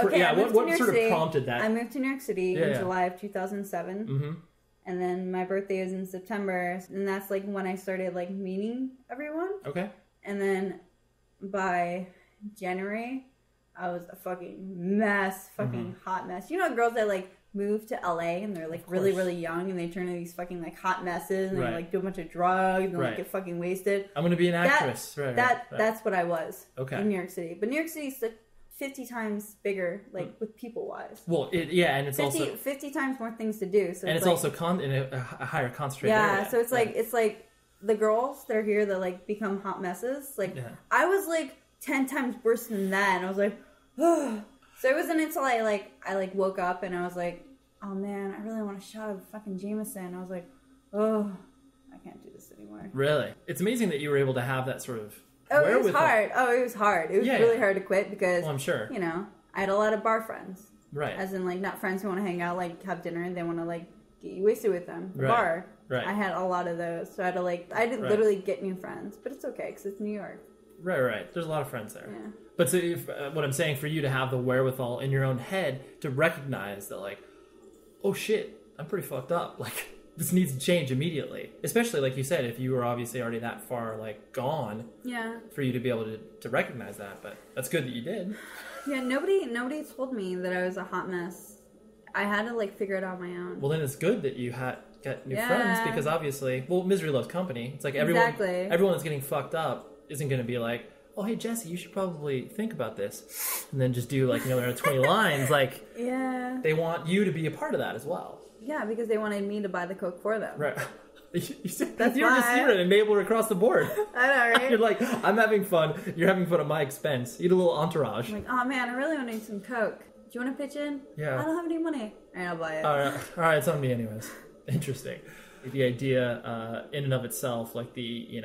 What sort of prompted that? I moved to New York City in July of 2007. Mm-hmm. And then my birthday was in September, and that's like when I started like meeting everyone. Okay. And then by January, I was a fucking mess, hot mess. Girls that like move to LA and they're like really, really young, and they turn into these fucking like hot messes, and they like do a bunch of drugs and like get fucking wasted. I'm gonna be an actress. That's what I was. Okay. In New York City, but New York City's like 50 times bigger, like with people wise. Well, and it's 50 times more things to do. So and it's also in a higher concentrated area. Yeah, so it's like the girls that are here that like become hot messes. Like I was like 10 times worse than that, and I was like, oh. So it wasn't until I woke up and I was like, oh man, I really want a shot of fucking Jameson. I was like, oh, I can't do this anymore. Really? It's amazing that you were able to have that sort of Oh, it was wherewithal. hard. It was hard. It was really hard to quit because, Well, I'm sure. I had a lot of bar friends. Right. As in, like, not friends who want to hang out, like, have dinner, and they want to, like, get you wasted with them. The Right. bar. Right. I had a lot of those. So I had to, like, literally get new friends. But it's okay because it's New York. Right. There's a lot of friends there. Yeah. But so if, what I'm saying, for you to have the wherewithal in your own head to recognize that, like, oh shit, I'm pretty fucked up. Like, this needs to change immediately. Especially, like you said, if you were obviously already that far, like, gone. Yeah. For you to be able to recognize that. But that's good that you did. Yeah, nobody told me that I was a hot mess. I had to, like, figure it out on my own. Well, then it's good that you got new friends because obviously, well, misery loves company. It's like everyone that's getting fucked up isn't going to be like, oh, hey, Jessie, you should probably think about this. And then just do, like, there are 20 lines. Like, yeah. They want you to be a part of that as well. Yeah, because they wanted me to buy the Coke for them. Right. You said That's you're an enabler across the board. I know, right? You're like, I'm having fun. You're having fun at my expense. Eat a little entourage. I'm like, oh, man, I really want to need some Coke. Do you want to pitch in? Yeah. I don't have any money. All right, I'll buy it. All right, it's on me anyways. Interesting. The idea in and of itself, like the,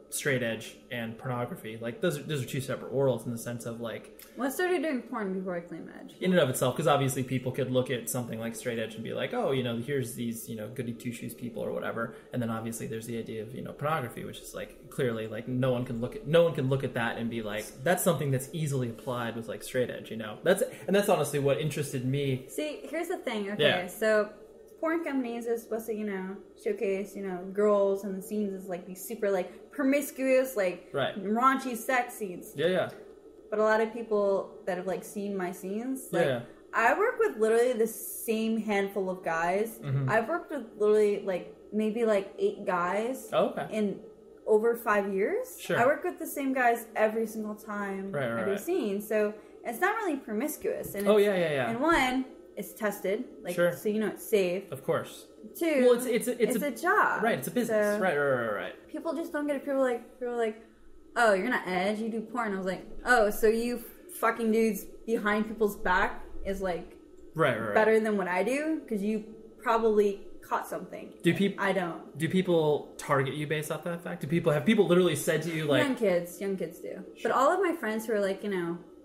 straight edge and pornography, like those are two separate worlds in the sense of like... Well, I started doing porn before I claimed edge. In and of itself, because obviously people could look at something like straight edge and be like, oh, here's these, goody two-shoes people or whatever. And then obviously there's the idea of, pornography, which is like clearly like no one can look at that and be like, that's something that's easily applied with like straight edge, That's honestly what interested me. See, here's the thing. Okay, so porn companies are supposed to, showcase, girls and the scenes as like these super like promiscuous, like raunchy sex scenes. Yeah. But a lot of people that have like seen my scenes, I work with literally the same handful of guys. Mm-hmm. I've worked with literally like maybe like 8 guys in over 5 years. Sure. I work with the same guys every single time I do a scene. So it's not really promiscuous. And And one, it's tested, like so it's safe. Of course. 2, well, it's a job. Right, it's a business. So, right. People just don't get it. People are like, oh, you're not edge, you do porn. I was like, oh, so you fucking dudes behind people's back is like better than what I do because you probably caught something. I don't. Do people target you based off that fact? Have people literally said to you like young kids do? Sure. But all of my friends who are like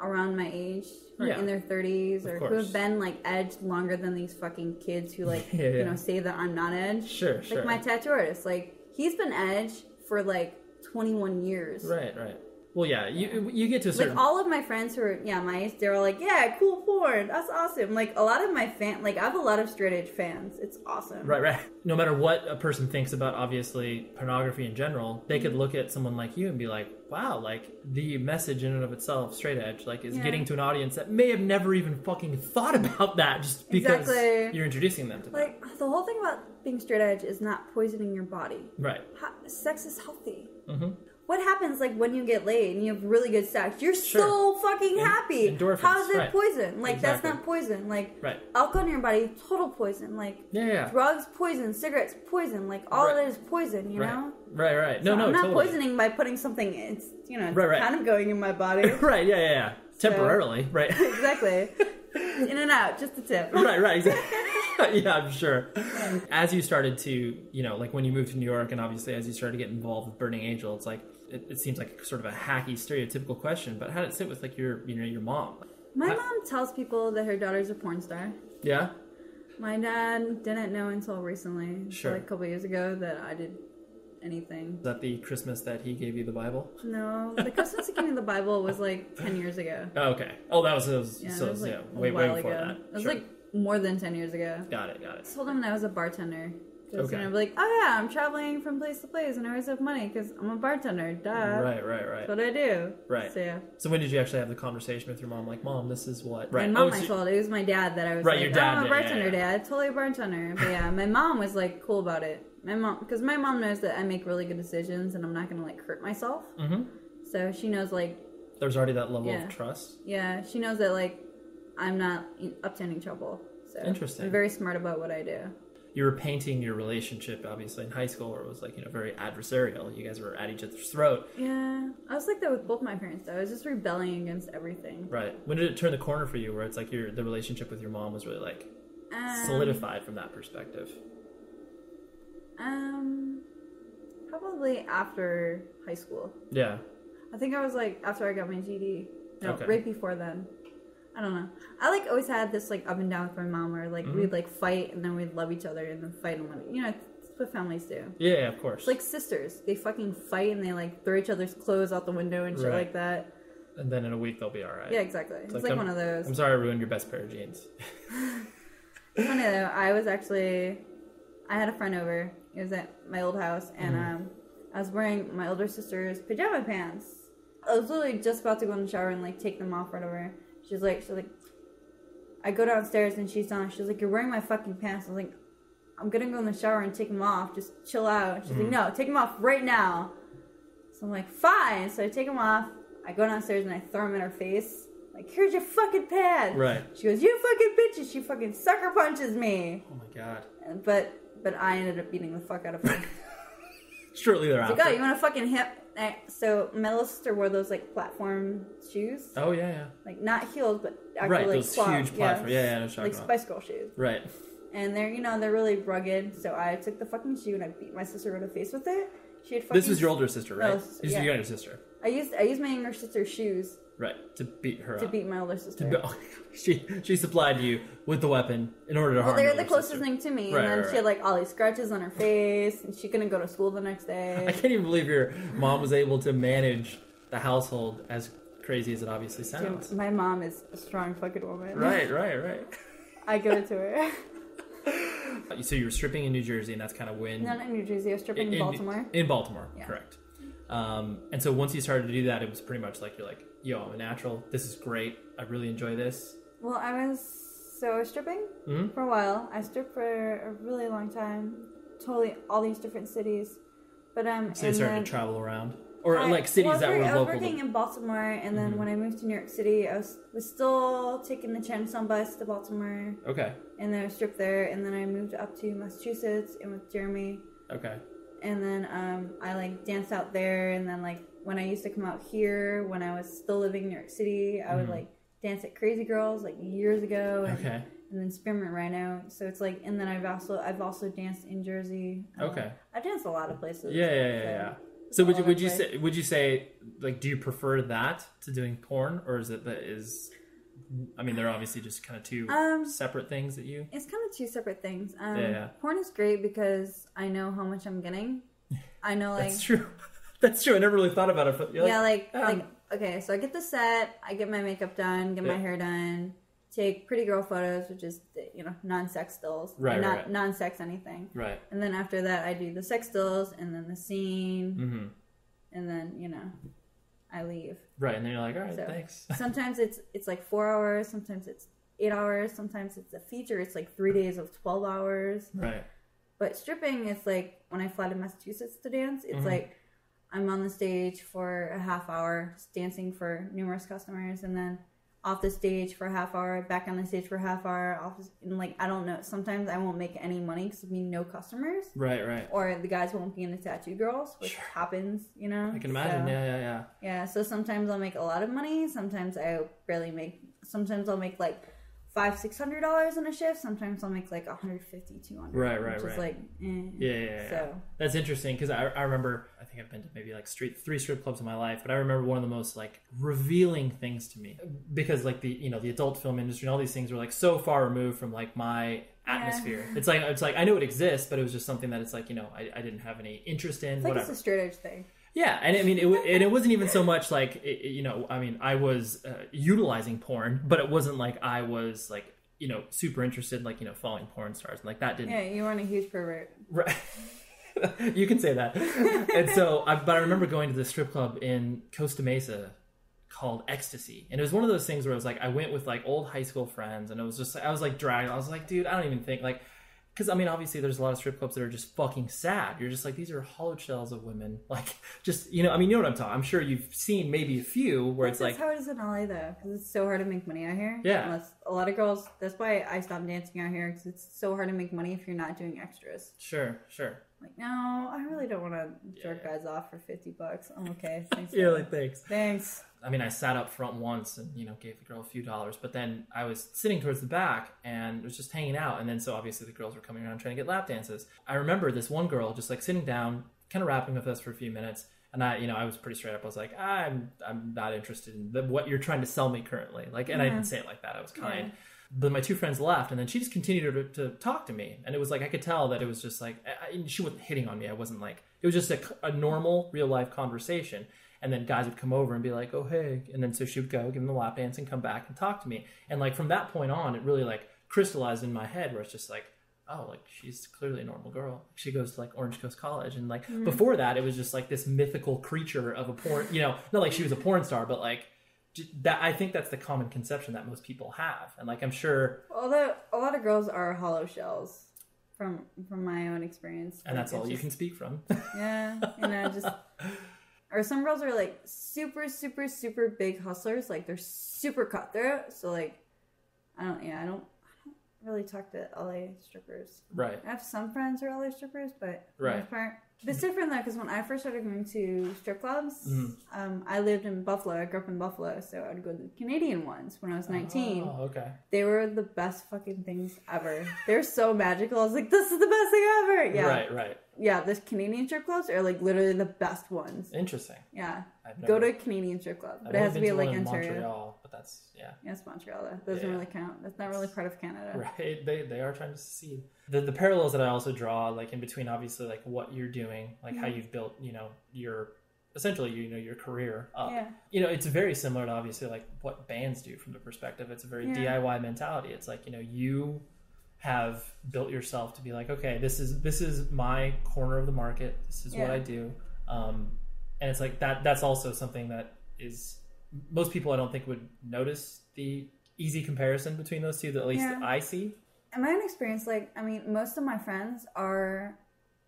around my age or in their 30s or who have been like edged longer than these fucking kids who like say that I'm not edged. Sure. Like my tattoo artist, like he's been edged for like 21 years. Right. Well, yeah, you get to a certain... Like, all of my friends who are, my age, they're all like, yeah, cool porn, that's awesome. Like, a lot of my I have a lot of straight edge fans. It's awesome. Right. No matter what a person thinks about, obviously, pornography in general, they could look at someone like you and be like, wow, like, the message in and of itself, straight edge, like, is getting to an audience that may have never even fucking thought about that just because you're introducing them to that. Like, the whole thing about being straight edge is not poisoning your body. Right. Sex is healthy. Mm-hmm. What happens, like, when you get laid and you have really good sex? You're so fucking happy. Endorphins. How is it poison? Like, that's not poison. Like, alcohol in your body, total poison. Like, drugs, poison. Cigarettes, poison. Like, all of it is poison, you know? Right. So I'm not totally. poisoning by putting something, it's kind of going in my body. Right, yeah. Temporarily, right. Exactly. In and out, just a tip. Right, exactly. Yeah, I'm sure. As you started to, like when you moved to New York and obviously as you started to get involved with Burning Angel, it's like, it seems like sort of a hacky, stereotypical question, but how did it sit with like your mom? My mom tells people that her daughter's a porn star. Yeah? My dad didn't know until recently, like a couple years ago, that I did anything. Is that the Christmas that he gave you the Bible? No, the Christmas he gave me the Bible was like 10 years ago. Oh, okay. Oh, that was way before that. It was like more than 10 years ago. Got it. I told him that I was a bartender. Because I'd be like, oh yeah, I'm traveling from place to place and I always have money because I'm a bartender. Duh. Right. That's what I do. Right. So yeah. So when did you actually have the conversation with your mom? Like, Mom, this is what... Right. My mom I told. It was my dad that I was like, your dad, I'm a bartender, Dad. Totally a bartender. But yeah, my mom was like cool about it. Because my mom knows that I make really good decisions and I'm not going to like hurt myself. Mm-hmm. So she knows like... There's already that level of trust. Yeah. She knows that like I'm not up to any trouble. So interesting. I'm very smart about what I do. You were painting your relationship, obviously, in high school, where it was, like, very adversarial. You guys were at each other's throat. Yeah. I was like that with both my parents, though. I was just rebelling against everything. Right. When did it turn the corner for you, where it's like the relationship with your mom was really, like, solidified from that perspective? Probably after high school. Yeah. I think I was like after I got my GD. No, Okay. right before then. I don't know. I like always had this like up and down with my mom where like we'd like fight and then we'd love each other and then fight and love. You know, it's what families do. Yeah, of course. It's like sisters. They fucking fight and they like throw each other's clothes out the window and shit like that. And then in a week they'll be all right. Yeah, exactly. It's like one of those. I'm sorry I ruined your best pair of jeans. Funny though, I had a friend over. It was at my old house, and I was wearing my older sister's pajama pants. I was literally just about to go in the shower and like take them off right over. She's like, I go downstairs and she's done. She's like, you're wearing my fucking pants. I was like, I'm gonna go in the shower and take them off. Just chill out. She's like, no, take them off right now. So I'm like, fine. So I take them off. I go downstairs and I throw them in her face. Like, here's your fucking pants. Right. She goes, you fucking bitches. She fucking sucker punches me. Oh my god. But I ended up beating the fuck out of her. Shortly thereafter. Like, oh, you want to fucking hip? So my little sister wore those like platform shoes. Oh yeah. Like not heels, but actually Right, like those huge platform. Yeah, no, like Spice Girl shoes. Right. And they're really rugged. So I took the fucking shoe and I beat my sister in the face with it. She had fucking. This was your older sister, right? No, This is yeah. your younger sister. I used my younger sister's shoes Right, to beat her to up. beat my older sister. She supplied you with the weapon in order to harm Well, they your were the older closest sister. thing to me, Right, and then right, she had like all these scratches on her face, and she couldn't go to school the next day. I can't even believe your mom was able to manage the household as crazy as it obviously sounds. Dude, my mom is a strong fucking woman. Right. I give it to her. So you were stripping in New Jersey, and that's kind of when... Not in New Jersey. I was stripping in Baltimore. In Baltimore, Yeah. correct. And so once you started to do that, it was pretty much like, you're like, yo, I'm a natural. This is great. I really enjoy this. Well, I was stripping for a while. I stripped for a really long time. Totally all these different cities. But So you started to travel around? Or like cities that were local? I was working in Baltimore, and then when I moved to New York City, I was still taking the Chinatown bus to Baltimore. Okay. And then I stripped there, and then I moved up to Massachusetts and with Jeremy. Okay. And then I like danced out there, and then like when I used to come out here when I was still living in New York City, I would like dance at Crazy Girls like years ago. And, Okay. And then Spearmint Rhino. So it's like, and then I've also danced in Jersey. Okay. I've danced a lot of places. Yeah. So would you say like, do you prefer that to doing porn, or is it I mean, they're obviously just kind of two separate things that you... It's kind of two separate things. Yeah. Porn is great because I know how much I'm getting. I know, like... That's true. That's true. I never really thought about it. But you're like, okay, so I get the set, I get my makeup done, get my hair done, take pretty girl photos, which is, non-sex stills. Right. Non-sex anything. Right. And then after that, I do the sex stills, and then the scene, and then, I leave. Right, and then you're like, all right, So, thanks. Sometimes it's like 4 hours, sometimes it's 8 hours, sometimes it's a feature, it's like 3 days of 12 hours. Right. But stripping is like, when I fly to Massachusetts to dance, it's like, I'm on the stage for a half hour, dancing for numerous customers, and then off the stage for a half hour, back on the stage for a half hour, and like, I don't know, sometimes I won't make any money because there'll be no customers. Right. Or the guys won't be into Tattoo Girls, which happens, I can imagine, so, yeah, so sometimes I'll make a lot of money, sometimes I barely make, sometimes I'll make like $500-$600 in a shift, sometimes I'll make like $150-$200. Right. Is like, Yeah. So that's interesting because I remember, I think I've been to maybe like 3 strip clubs in my life, but I remember one of the most like revealing things to me, because like the adult film industry and all these things were like so far removed from like my atmosphere. It's like I know it exists, but it was just something that it's like, I didn't have any interest in. It's like whatever. it's a straight edge thing. Yeah, and I mean, it wasn't even so much like, I mean, I was utilizing porn, but it wasn't like I was like, super interested in like, following porn stars, and like that didn't... Yeah, you weren't a huge pervert. Right. You can say that. And so, but I remember going to this strip club in Costa Mesa called Ecstasy, and it was one of those things where it was like, I went with like old high school friends, and it was just, I was like dragged. I was like, dude, I don't even think like... Because, I mean, obviously there's a lot of strip clubs that are just fucking sad. You're just like, these are hollow shells of women. Like, just, I mean, you know what I'm talking. I'm sure you've seen maybe a few where it's like... That's how it is in LA, though. Because it's so hard to make money out here. Yeah. Unless a lot of girls... That's why I stopped dancing out here. Because it's so hard to make money if you're not doing extras. Sure. Like, no, I really don't want to jerk guys off for $50. I'm okay. Thanks. Yeah, like, thanks. Thanks. I mean, I sat up front once and, gave the girl a few dollars, but then I was sitting towards the back and was just hanging out. And then so obviously the girls were coming around trying to get lap dances. I remember this one girl just like sitting down, kind of rapping with us for a few minutes. And I was pretty straight up. I was like, I'm not interested in what you're trying to sell me currently. Like, and I didn't say it like that. I was kind. But my two friends left, and then she just continued to talk to me. And it was like, I could tell that it was just like, she wasn't hitting on me. I wasn't like, it was just a normal real life conversation. And then guys would come over and be like, oh, hey. And then so she would go give them a lap dance and come back and talk to me. And like from that point on, it really like crystallized in my head where it's just like, oh, like she's clearly a normal girl. She goes to like Orange Coast College. And like before that, it was just like this mythical creature of a porn, not like she was a porn star, but like that. I think that's the common conception that most people have. And like, I'm sure. Although a lot of girls are hollow shells from my own experience. And that's all you can speak from. Yeah. Just, or some girls are like super, super, super big hustlers. Like they're super cutthroat. So like, I don't really talk to LA strippers. Right. I have some friends who are LA strippers, but for right. the most part, it's different though, because when I first started going to strip clubs, I lived in Buffalo. I grew up in Buffalo, so I'd go to the Canadian ones when I was 19. Oh, okay. They were the best fucking things ever. They're so magical. I was like, this is the best thing ever. Yeah. Right. Yeah, the Canadian strip clubs are like literally the best ones. Interesting. Yeah. Go to a Canadian strip club. But it has to be like Ontario. Montreal, but that's, yeah. Yeah, it's Montreal though. That doesn't really count. That's not really part of Canada. Right. They are trying to secede. The parallels that I also draw, like in between obviously like what you're doing, like how you've built, your essentially, your career up. Yeah. It's very similar to obviously like what bands do from the perspective. It's a very DIY mentality. It's like, you have built yourself to be like, okay, this is my corner of the market. This is what I do. And it's like that's also something that is, most people I don't think would notice the easy comparison between those two, that at least I see. In my own experience, most of my friends are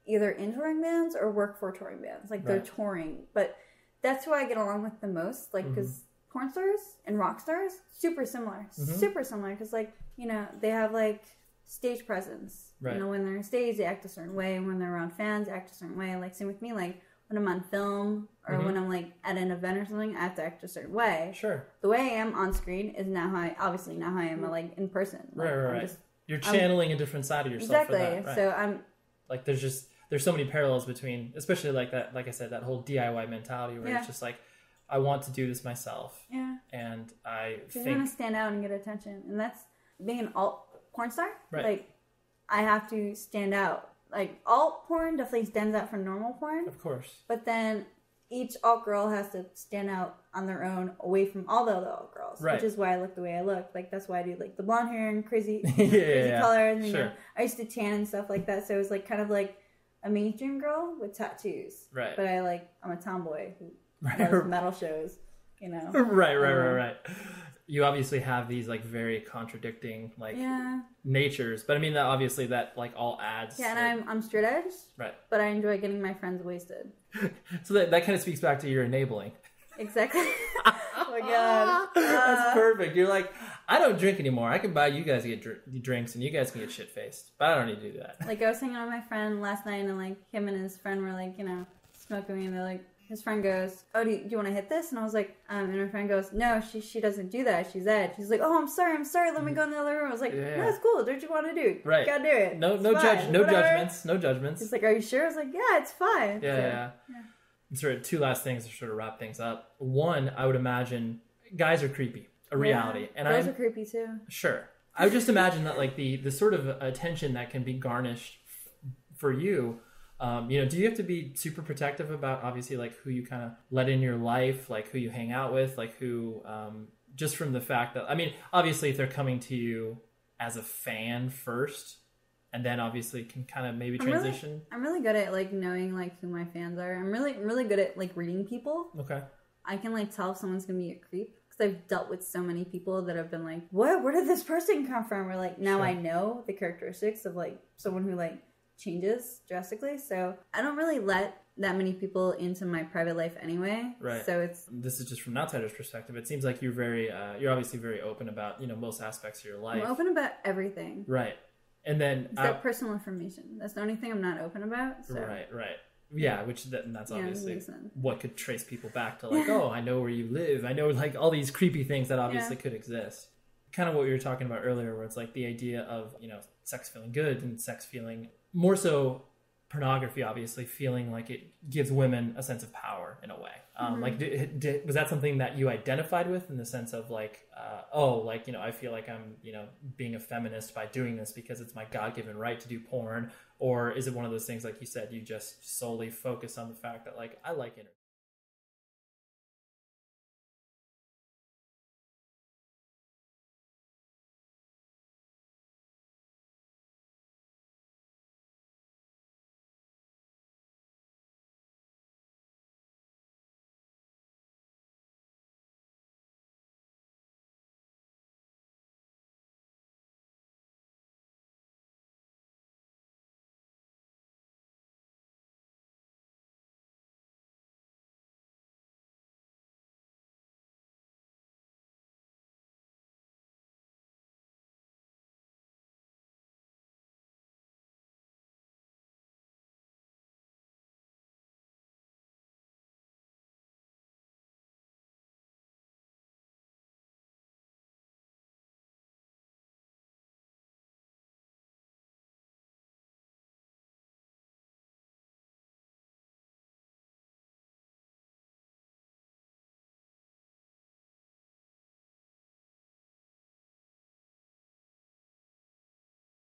either in touring bands or work for touring bands. Like they're touring, but that's who I get along with the most. Like, because porn stars and rock stars, super similar, because they have like stage presence. Right. When they're on stage, they act a certain way. When they're around fans, they act a certain way. Like same with me, like when I'm on film or when I'm like at an event or something, I have to act a certain way. Sure. The way I am on screen is now how I am like in person. Like, right. You're channeling a different side of yourself. Exactly. For that, right? So I'm like, there's so many parallels between, especially like that, like I said, that whole DIY mentality where it's just like, I want to do this myself. Yeah. And I think you want to stand out and get attention, and that's being an alt porn star. Right. Like, I have to stand out. Like, alt porn definitely stands out from normal porn. Of course. But then each alt girl has to stand out on their own away from all the other alt girls. Right. Which is why I look the way I look. Like, that's why I do, like, the blonde hair and crazy color. And, I used to tan and stuff like that. So it was, like, kind of like a mainstream girl with tattoos. Right. But I'm a tomboy who loves metal shows, Right. You obviously have these like very contradicting natures, but I mean that obviously that like all adds. Yeah, and I'm straight edge. Right. But I enjoy getting my friends wasted. So that kind of speaks back to your enabling. Exactly. Oh my god. That's perfect. You're like, I don't drink anymore. I can buy you guys to get drinks and you guys can get shit faced, but I don't need to do that. Like I was hanging out with my friend last night and like him and his friend were like smoking and they're like. His friend goes, oh, do you want to hit this? And I was like, and her friend goes, no, she doesn't do that. She's Ed. She's like, oh, I'm sorry. Let me go in the other room. I was like, no, it's cool. Do what you want to do. Right. You gotta do it. No judgments. He's like, are you sure? I was like, yeah, it's fine. Yeah. Sort of two last things to sort of wrap things up. One, I would imagine guys are creepy, a reality. And girls are creepy too. Sure. I would just imagine that like the sort of attention that can be garnished for you. Do you have to be super protective about obviously like who you kind of let in your life, like who you hang out with, like who, just from the fact that, I mean, obviously if they're coming to you as a fan first and then obviously can kind of maybe transition. I'm really good at like knowing like who my fans are. I'm really, really good at like reading people. Okay. I can like tell if someone's going to be a creep because I've dealt with so many people that have been like, what? Where did this person come from? Or like now I know the characteristics of like someone who like changes drastically, so I don't really let that many people into my private life anyway. Right. So this is just from an outsider's perspective. It seems like you're you're obviously very open about most aspects of your life. I'm open about everything. Right. And then except personal information. That's the only thing I'm not open about. So. Right. Yeah, that's obviously what could trace people back to like, oh, I know where you live. I know like all these creepy things that obviously could exist. Kind of what we were talking about earlier, where it's like the idea of sex feeling good and sex feeling more so pornography, obviously, feeling like it gives women a sense of power in a way. Like, was that something that you identified with in the sense of like, I feel like I'm, being a feminist by doing this because it's my God-given right to do porn? Or is it one of those things, like you said, you just solely focus on the fact that like, I like entertainment?